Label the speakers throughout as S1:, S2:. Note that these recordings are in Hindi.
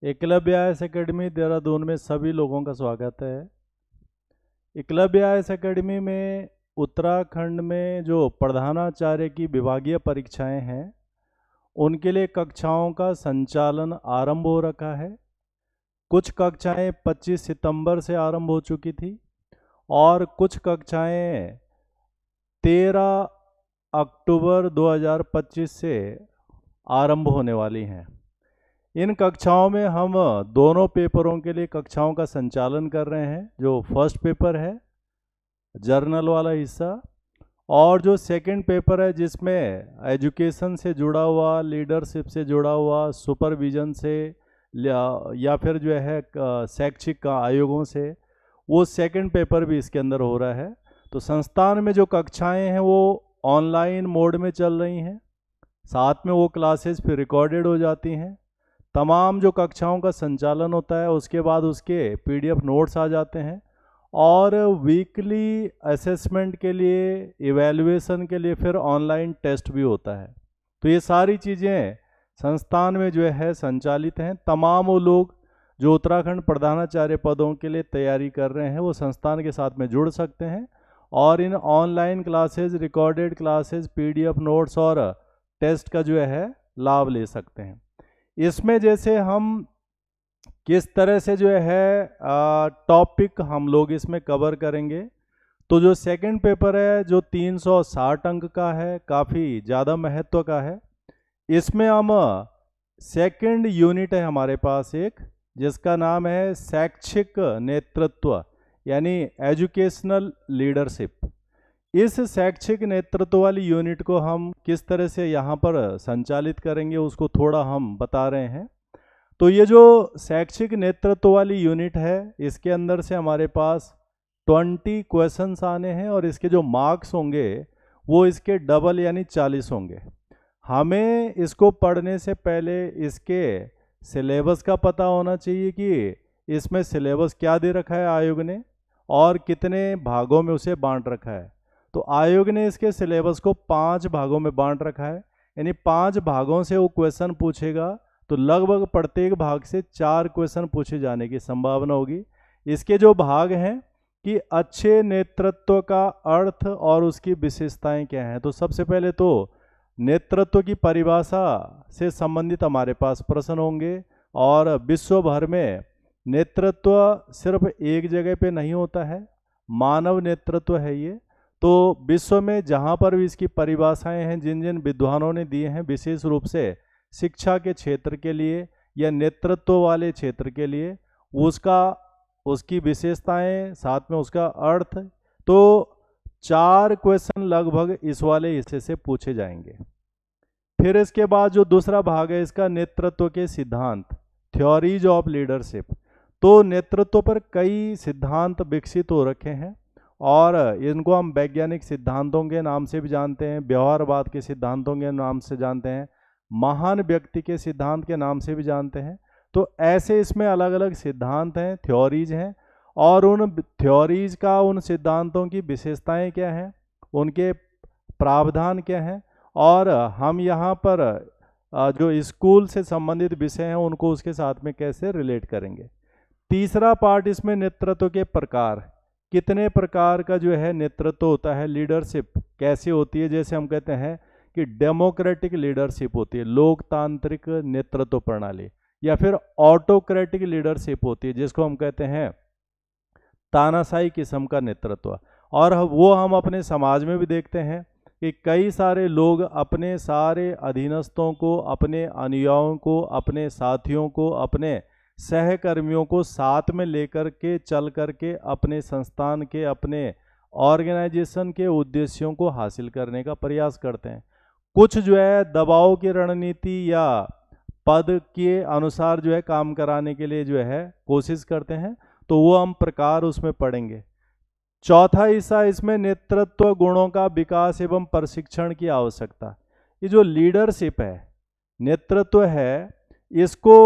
S1: एकलव्य आईएएस एकेडमी देहरादून में सभी लोगों का स्वागत है। एकलव्य आईएएस एकेडमी में उत्तराखंड में जो प्रधानाचार्य की विभागीय परीक्षाएं हैं उनके लिए कक्षाओं का संचालन आरंभ हो रखा है। कुछ कक्षाएं 25 सितंबर से आरंभ हो चुकी थी और कुछ कक्षाएं 13 अक्टूबर 2025 से आरंभ होने वाली हैं। इन कक्षाओं में हम दोनों पेपरों के लिए कक्षाओं का संचालन कर रहे हैं। जो फर्स्ट पेपर है जर्नल वाला हिस्सा और जो सेकंड पेपर है जिसमें एजुकेशन से जुड़ा हुआ, लीडरशिप से जुड़ा हुआ, सुपरविजन से या फिर जो है शैक्षिक आयोगों से, वो सेकंड पेपर भी इसके अंदर हो रहा है। तो संस्थान में जो कक्षाएं हैं वो ऑनलाइन मोड में चल रही हैं, साथ में वो क्लासेस फिर रिकॉर्डेड हो जाती हैं। तमाम जो कक्षाओं का संचालन होता है उसके बाद उसके पीडीएफ नोट्स आ जाते हैं और वीकली असेसमेंट के लिए, इवैल्यूएशन के लिए फिर ऑनलाइन टेस्ट भी होता है। तो ये सारी चीज़ें संस्थान में जो है संचालित हैं। तमाम वो लोग जो उत्तराखंड प्रधानाचार्य पदों के लिए तैयारी कर रहे हैं वो संस्थान के साथ में जुड़ सकते हैं और इन online classes, recorded classes, PDF notes और टेस्ट का जो है लाभ ले सकते हैं। इसमें जैसे हम किस तरह से जो है टॉपिक हम लोग इसमें कवर करेंगे, तो जो सेकंड पेपर है जो 360 अंक का है, काफ़ी ज़्यादा महत्व का है। इसमें हम सेकंड यूनिट है हमारे पास एक, जिसका नाम है शैक्षिक नेतृत्व यानी एजुकेशनल लीडरशिप। इस शैक्षिक नेतृत्व वाली यूनिट को हम किस तरह से यहाँ पर संचालित करेंगे उसको थोड़ा हम बता रहे हैं। तो ये जो शैक्षिक नेतृत्व वाली यूनिट है इसके अंदर से हमारे पास 20 क्वेश्चंस आने हैं और इसके जो मार्क्स होंगे वो इसके डबल यानी 40 होंगे। हमें इसको पढ़ने से पहले इसके सिलेबस का पता होना चाहिए कि इसमें सिलेबस क्या दे रखा है आयोग ने और कितने भागों में उसे बांट रखा है। तो आयोग ने इसके सिलेबस को 5 भागों में बांट रखा है, यानी 5 भागों से वो क्वेश्चन पूछेगा तो लगभग प्रत्येक भाग से 4 क्वेश्चन पूछे जाने की संभावना होगी। इसके जो भाग हैं कि अच्छे नेतृत्व का अर्थ और उसकी विशेषताएं क्या हैं। तो सबसे पहले तो नेतृत्व की परिभाषा से संबंधित हमारे पास प्रश्न होंगे और विश्व भर में नेतृत्व सिर्फ एक जगह पे नहीं होता है, मानव नेतृत्व है ये। तो विश्व में जहाँ पर भी इसकी परिभाषाएं हैं, जिन जिन विद्वानों ने दिए हैं, विशेष रूप से शिक्षा के क्षेत्र के लिए या नेतृत्व वाले क्षेत्र के लिए, उसकी विशेषताएं, साथ में उसका अर्थ, तो 4 क्वेश्चन लगभग इस वाले हिस्से से पूछे जाएंगे। फिर इसके बाद जो दूसरा भाग है इसका नेतृत्व के सिद्धांत, थ्योरीज ऑफ लीडरशिप। तो नेतृत्व पर कई सिद्धांत विकसित हो रखे हैं और इनको हम वैज्ञानिक सिद्धांतों के नाम से भी जानते हैं, व्यवहारवाद के सिद्धांतों के नाम से जानते हैं, महान व्यक्ति के सिद्धांत के नाम से भी जानते हैं। तो ऐसे इसमें अलग अलग सिद्धांत हैं, थ्योरीज हैं और उन थ्योरीज का, उन सिद्धांतों की विशेषताएं क्या हैं, उनके प्रावधान क्या हैं और हम यहाँ पर जो स्कूल से संबंधित विषय हैं उनको उसके साथ में कैसे रिलेट करेंगे। तीसरा पार्ट इसमें नेतृत्व के प्रकार, कितने प्रकार का जो है नेतृत्व होता है, लीडरशिप कैसे होती है। जैसे हम कहते हैं कि डेमोक्रेटिक लीडरशिप होती है, लोकतांत्रिक नेतृत्व प्रणाली, या फिर ऑटोक्रेटिक लीडरशिप होती है जिसको हम कहते हैं तानाशाही किस्म का नेतृत्व। और वो हम अपने समाज में भी देखते हैं कि कई सारे लोग अपने सारे अधीनस्थों को, अपने अनुयायियों को, अपने साथियों को, अपने सहकर्मियों को साथ में लेकर के चल करके अपने संस्थान के, अपने ऑर्गेनाइजेशन के उद्देश्यों को हासिल करने का प्रयास करते हैं। कुछ जो है दबाव की रणनीति या पद के अनुसार जो है काम कराने के लिए जो है कोशिश करते हैं, तो वो हम प्रकार उसमें पढ़ेंगे। चौथा हिस्सा इसमें नेतृत्व गुणों का विकास एवं प्रशिक्षण की आवश्यकता। ये जो लीडरशिप है, नेतृत्व है, इसको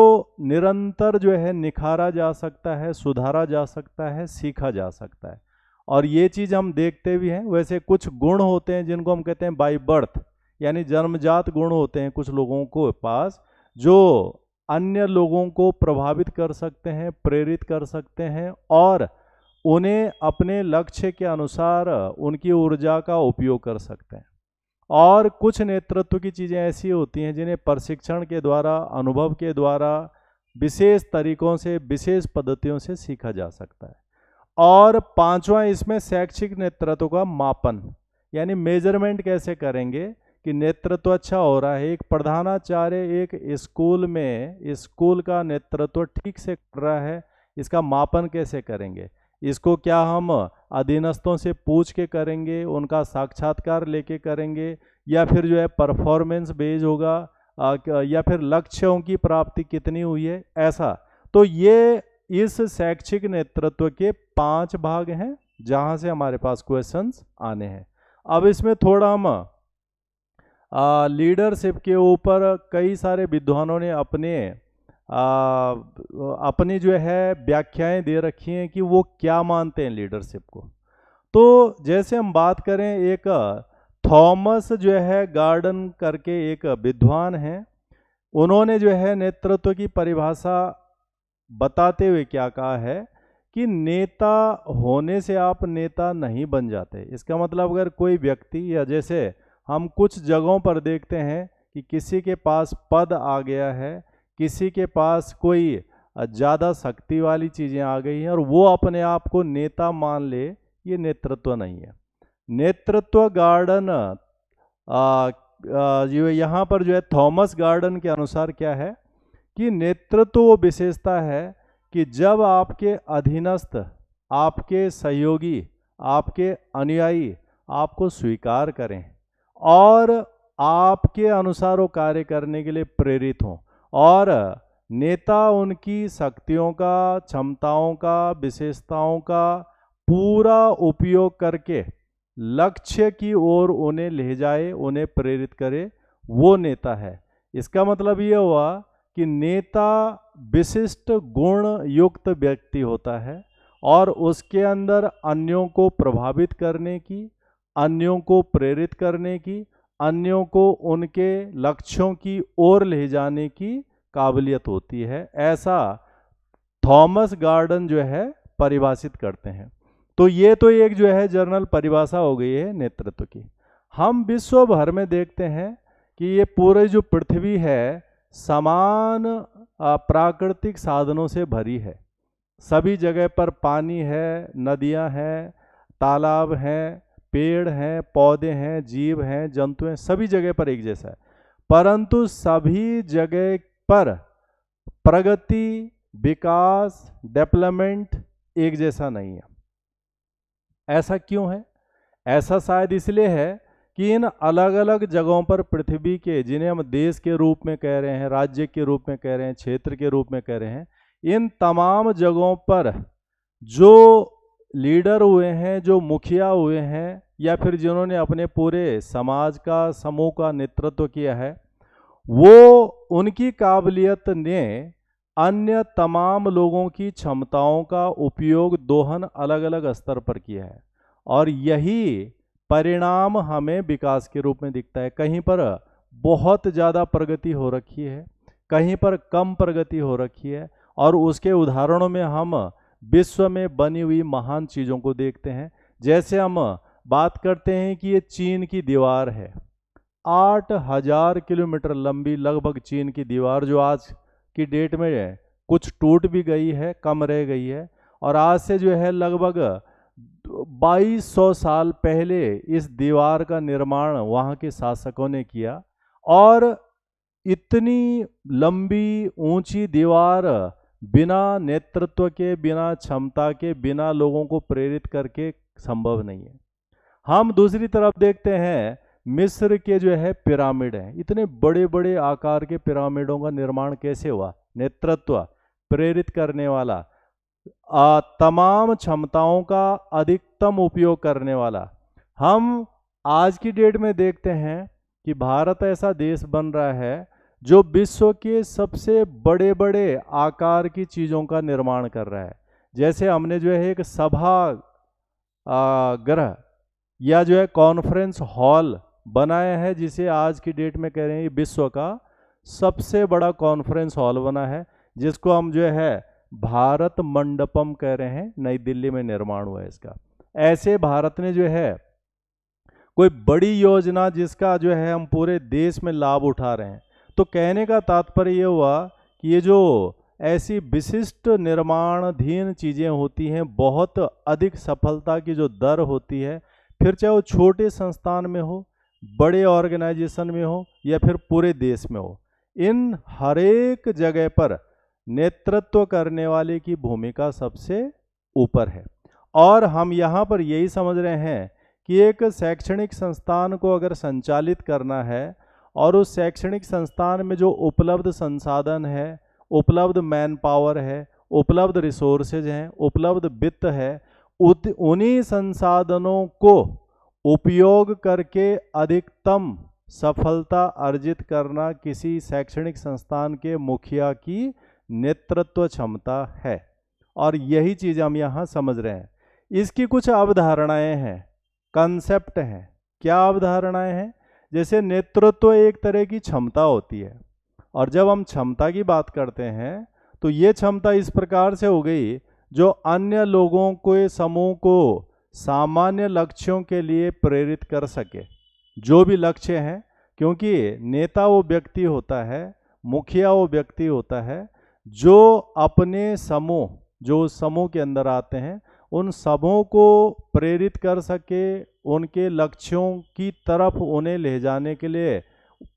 S1: निरंतर जो है निखारा जा सकता है, सुधारा जा सकता है, सीखा जा सकता है और ये चीज़ हम देखते भी हैं। वैसे कुछ गुण होते हैं जिनको हम कहते हैं बाय बर्थ, यानी जन्मजात गुण होते हैं कुछ लोगों को पास, जो अन्य लोगों को प्रभावित कर सकते हैं, प्रेरित कर सकते हैं और उन्हें अपने लक्ष्य के अनुसार उनकी ऊर्जा का उपयोग कर सकते हैं। और कुछ नेतृत्व की चीज़ें ऐसी होती हैं जिन्हें प्रशिक्षण के द्वारा, अनुभव के द्वारा, विशेष तरीकों से, विशेष पद्धतियों से सीखा जा सकता है। और पांचवा इसमें शैक्षिक नेतृत्व का मापन, यानी मेजरमेंट कैसे करेंगे कि नेतृत्व अच्छा हो रहा है। एक प्रधानाचार्य एक स्कूल में स्कूल का नेतृत्व ठीक से कर रहा है, इसका मापन कैसे करेंगे? इसको क्या हम अधीनस्थों से पूछ के करेंगे, उनका साक्षात्कार लेके करेंगे, या फिर जो है परफॉर्मेंस बेस्ड होगा, या फिर लक्ष्यों की प्राप्ति कितनी हुई है, ऐसा। तो ये इस शैक्षिक नेतृत्व के 5 भाग हैं जहां से हमारे पास क्वेश्चंस आने हैं। अब इसमें थोड़ा हम लीडरशिप के ऊपर कई सारे विद्वानों ने अपनी जो है व्याख्याएं दे रखी हैं कि वो क्या मानते हैं लीडरशिप को। तो जैसे हम बात करें, एक थॉमस जो है गार्डन करके एक विद्वान हैं, उन्होंने जो है नेतृत्व की परिभाषा बताते हुए क्या कहा है कि नेता होने से आप नेता नहीं बन जाते। इसका मतलब अगर कोई व्यक्ति, या जैसे हम कुछ जगहों पर देखते हैं कि किसी के पास पद आ गया है, किसी के पास कोई ज़्यादा शक्ति वाली चीज़ें आ गई हैं और वो अपने आप को नेता मान ले, ये नेतृत्व नहीं है। नेतृत्व गार्डन जो यहाँ पर जो है थॉमस गार्डन के अनुसार क्या है कि नेतृत्व वो विशेषता है कि जब आपके अधीनस्थ, आपके सहयोगी, आपके अनुयायी आपको स्वीकार करें और आपके अनुसार वो कार्य करने के लिए प्रेरित हों, और नेता उनकी शक्तियों का, क्षमताओं का, विशेषताओं का पूरा उपयोग करके लक्ष्य की ओर उन्हें ले जाए, उन्हें प्रेरित करे, वो नेता है। इसका मतलब ये हुआ कि नेता विशिष्ट गुण युक्त व्यक्ति होता है और उसके अंदर अन्यों को प्रभावित करने की, अन्यों को प्रेरित करने की, अन्यों को उनके लक्ष्यों की ओर ले जाने की काबिलियत होती है। ऐसा थॉमस गार्डन जो है परिभाषित करते हैं। तो ये तो एक जो है जर्नल परिभाषा हो गई है नेतृत्व की। हम विश्व भर में देखते हैं कि ये पूरे जो पृथ्वी है समान प्राकृतिक साधनों से भरी है। सभी जगह पर पानी है, नदियां हैं, तालाब हैं, पेड़ हैं, पौधे हैं, जीव हैं, जंतु हैं, सभी जगह पर एक जैसा है। परंतु सभी जगह पर प्रगति, विकास, डेवलपमेंट एक जैसा नहीं है। ऐसा क्यों है? ऐसा शायद इसलिए है कि इन अलग अलग जगहों पर पृथ्वी के, जिन्हें हम देश के रूप में कह रहे हैं, राज्य के रूप में कह रहे हैं, क्षेत्र के रूप में कह रहे हैं, इन तमाम जगहों पर जो लीडर हुए हैं, जो मुखिया हुए हैं, या फिर जिन्होंने अपने पूरे समाज का, समूह का नेतृत्व किया है, वो उनकी काबिलियत ने अन्य तमाम लोगों की क्षमताओं का उपयोग, दोहन अलग अलग स्तर पर किया है। और यही परिणाम हमें विकास के रूप में दिखता है। कहीं पर बहुत ज़्यादा प्रगति हो रखी है, कहीं पर कम प्रगति हो रखी है, और उसके उदाहरणों में हम विश्व में बनी हुई महान चीज़ों को देखते हैं। जैसे हम बात करते हैं कि ये चीन की दीवार है, 8000 किलोमीटर लंबी लगभग चीन की दीवार, जो आज की डेट में कुछ टूट भी गई है, कम रह गई है, और आज से जो है लगभग 2200 साल पहले इस दीवार का निर्माण वहाँ के शासकों ने किया। और इतनी लंबी ऊंची दीवार बिना नेतृत्व के, बिना क्षमता के, बिना लोगों को प्रेरित करके संभव नहीं है। हम दूसरी तरफ देखते हैं मिस्र के जो है पिरामिड हैं, इतने बड़े बड़े आकार के पिरामिडों का निर्माण कैसे हुआ? नेतृत्व, प्रेरित करने वाला, तमाम क्षमताओं का अधिकतम उपयोग करने वाला। हम आज की डेट में देखते हैं कि भारत ऐसा देश बन रहा है जो विश्व के सबसे बड़े बड़े आकार की चीज़ों का निर्माण कर रहा है। जैसे हमने जो है एक सभा गृह या जो है कॉन्फ्रेंस हॉल बनाया है, जिसे आज की डेट में कह रहे हैं विश्व का सबसे बड़ा कॉन्फ्रेंस हॉल बना है, जिसको हम जो है भारत मंडपम कह रहे हैं। नई दिल्ली में निर्माण हुआ है इसका। ऐसे भारत ने जो है कोई बड़ी योजना जिसका जो है हम पूरे देश में लाभ उठा रहे हैं। तो कहने का तात्पर्य ये हुआ कि ये जो ऐसी विशिष्ट निर्माणाधीन चीज़ें होती हैं, बहुत अधिक सफलता की जो दर होती है, फिर चाहे वो छोटे संस्थान में हो, बड़े ऑर्गेनाइजेशन में हो, या फिर पूरे देश में हो, इन हर एक जगह पर नेतृत्व करने वाले की भूमिका सबसे ऊपर है। और हम यहाँ पर यही समझ रहे हैं कि एक शैक्षणिक संस्थान को अगर संचालित करना है और उस शैक्षणिक संस्थान में जो उपलब्ध संसाधन है, उपलब्ध मैन पावर है, उपलब्ध रिसोर्सेज हैं, उपलब्ध वित्त है, उन्हीं संसाधनों को उपयोग करके अधिकतम सफलता अर्जित करना किसी शैक्षणिक संस्थान के मुखिया की नेतृत्व क्षमता है। और यही चीज़ हम यहाँ समझ रहे हैं। इसकी कुछ अवधारणाएं हैं, कंसेप्ट हैं। क्या अवधारणाएं हैं? जैसे नेतृत्व एक तरह की क्षमता होती है, और जब हम क्षमता की बात करते हैं तो ये क्षमता इस प्रकार से हो गई जो अन्य लोगों के समूह को सामान्य लक्ष्यों के लिए प्रेरित कर सके, जो भी लक्ष्य हैं। क्योंकि नेता वो व्यक्ति होता है, मुखिया वो व्यक्ति होता है जो अपने समूह, जो उस समूह के अंदर आते हैं, उन सबों को प्रेरित कर सके, उनके लक्ष्यों की तरफ उन्हें ले जाने के लिए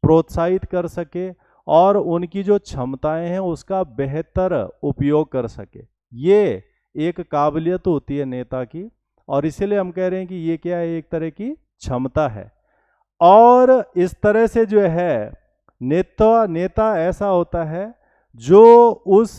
S1: प्रोत्साहित कर सके, और उनकी जो क्षमताएं हैं उसका बेहतर उपयोग कर सके। ये एक काबिलियत होती है नेता की, और इसीलिए हम कह रहे हैं कि ये क्या है, एक तरह की क्षमता है। और इस तरह से जो है नेता ऐसा होता है जो उस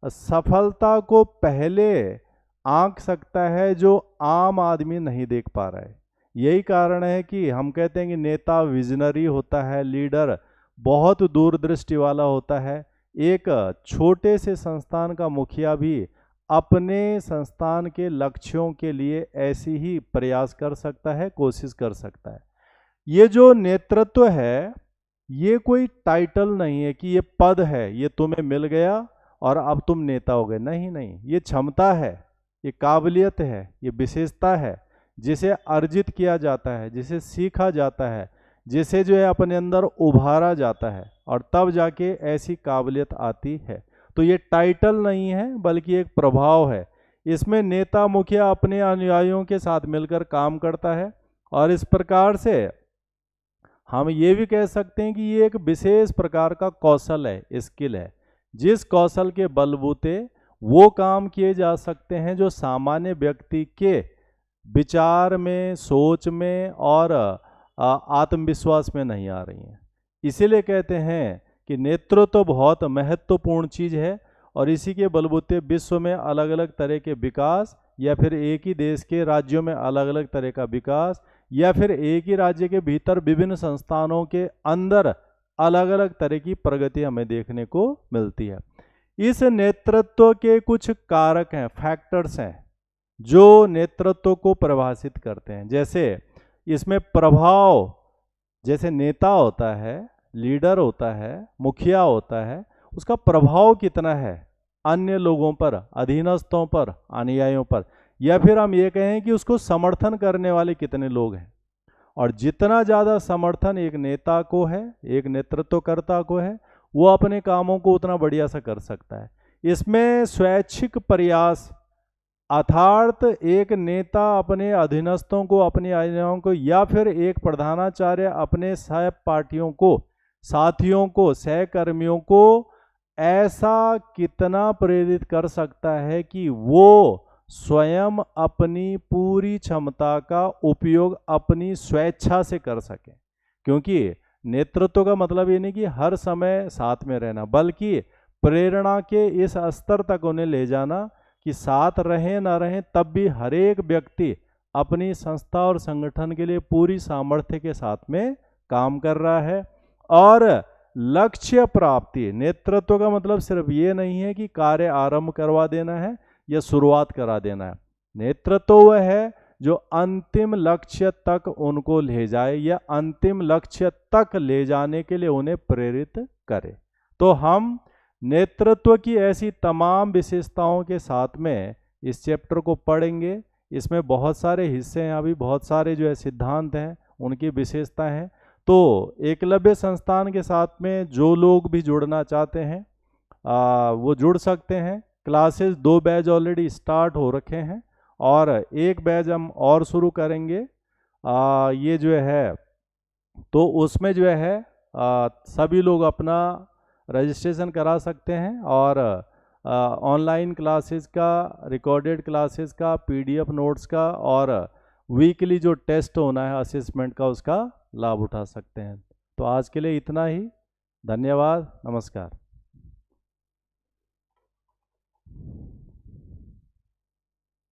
S1: सफलता को पहले आंक सकता है जो आम आदमी नहीं देख पा रहा है। यही कारण है कि हम कहते हैं कि नेता विजनरी होता है, लीडर बहुत दूरदृष्टि वाला होता है। एक छोटे से संस्थान का मुखिया भी अपने संस्थान के लक्ष्यों के लिए ऐसी ही प्रयास कर सकता है, कोशिश कर सकता है। ये जो नेतृत्व है, ये कोई टाइटल नहीं है कि ये पद है, ये तुम्हें मिल गया और अब तुम नेता हो गए। नहीं नहीं, ये क्षमता है, ये काबिलियत है, ये विशेषता है जिसे अर्जित किया जाता है, जिसे सीखा जाता है, जिसे जो है अपने अंदर उभारा जाता है, और तब जाके ऐसी काबिलियत आती है। तो ये टाइटल नहीं है बल्कि एक प्रभाव है। इसमें नेता मुखिया अपने अनुयायियों के साथ मिलकर काम करता है, और इस प्रकार से हम ये भी कह सकते हैं कि ये एक विशेष प्रकार का कौशल है, स्किल है, जिस कौशल के बलबूते वो काम किए जा सकते हैं जो सामान्य व्यक्ति के विचार में, सोच में और आत्मविश्वास में नहीं आ रही हैं। इसीलिए कहते हैं कि नेतृत्व तो बहुत महत्वपूर्ण चीज़ है, और इसी के बलबूते विश्व में अलग अलग तरह के विकास, या फिर एक ही देश के राज्यों में अलग अलग तरह का विकास, या फिर एक ही राज्य के भीतर विभिन्न संस्थानों के अंदर अलग अलग तरह की प्रगति हमें देखने को मिलती है। इस नेतृत्व के कुछ कारक हैं, फैक्टर्स हैं, जो नेतृत्व को परिभाषित करते हैं। जैसे इसमें प्रभाव, जैसे नेता होता है, लीडर होता है, मुखिया होता है, उसका प्रभाव कितना है अन्य लोगों पर, अधीनस्थों पर, अनुयायियों पर, या फिर हम ये कहें कि उसको समर्थन करने वाले कितने लोग हैं। और जितना ज़्यादा समर्थन एक नेता को है, एक नेतृत्वकर्ता को है, वो अपने कामों को उतना बढ़िया सा कर सकता है। इसमें स्वैच्छिक प्रयास, अर्थात एक नेता अपने अधीनस्थों को, अपने अनुयायियों को, या फिर एक प्रधानाचार्य अपने सहपाठियों को, साथियों को, सहकर्मियों को ऐसा कितना प्रेरित कर सकता है कि वो स्वयं अपनी पूरी क्षमता का उपयोग अपनी स्वेच्छा से कर सके। क्योंकि नेतृत्व का मतलब ये नहीं कि हर समय साथ में रहना, बल्कि प्रेरणा के इस स्तर तक उन्हें ले जाना कि साथ रहें ना रहें तब भी हर एक व्यक्ति अपनी संस्था और संगठन के लिए पूरी सामर्थ्य के साथ में काम कर रहा है। और लक्ष्य प्राप्ति, नेतृत्व का मतलब सिर्फ ये नहीं है कि कार्य आरंभ करवा देना है या शुरुआत करा देना है। नेतृत्व वह है जो अंतिम लक्ष्य तक उनको ले जाए या अंतिम लक्ष्य तक ले जाने के लिए उन्हें प्रेरित करे। तो हम नेतृत्व की ऐसी तमाम विशेषताओं के साथ में इस चैप्टर को पढ़ेंगे। इसमें बहुत सारे हिस्से हैं, अभी बहुत सारे जो है सिद्धांत हैं, उनकी विशेषता हैं। तो एकलव्य संस्थान के साथ में जो लोग भी जुड़ना चाहते हैं वो जुड़ सकते हैं। क्लासेस 2 बैच ऑलरेडी स्टार्ट हो रखे हैं और एक बैच हम और शुरू करेंगे ये जो है, तो उसमें जो है सभी लोग अपना रजिस्ट्रेशन करा सकते हैं और ऑनलाइन क्लासेस का, रिकॉर्डेड क्लासेस का, पीडीएफ नोट्स का और वीकली जो टेस्ट होना है असेसमेंट का, उसका लाभ उठा सकते हैं। तो आज के लिए इतना ही। धन्यवाद, नमस्कार।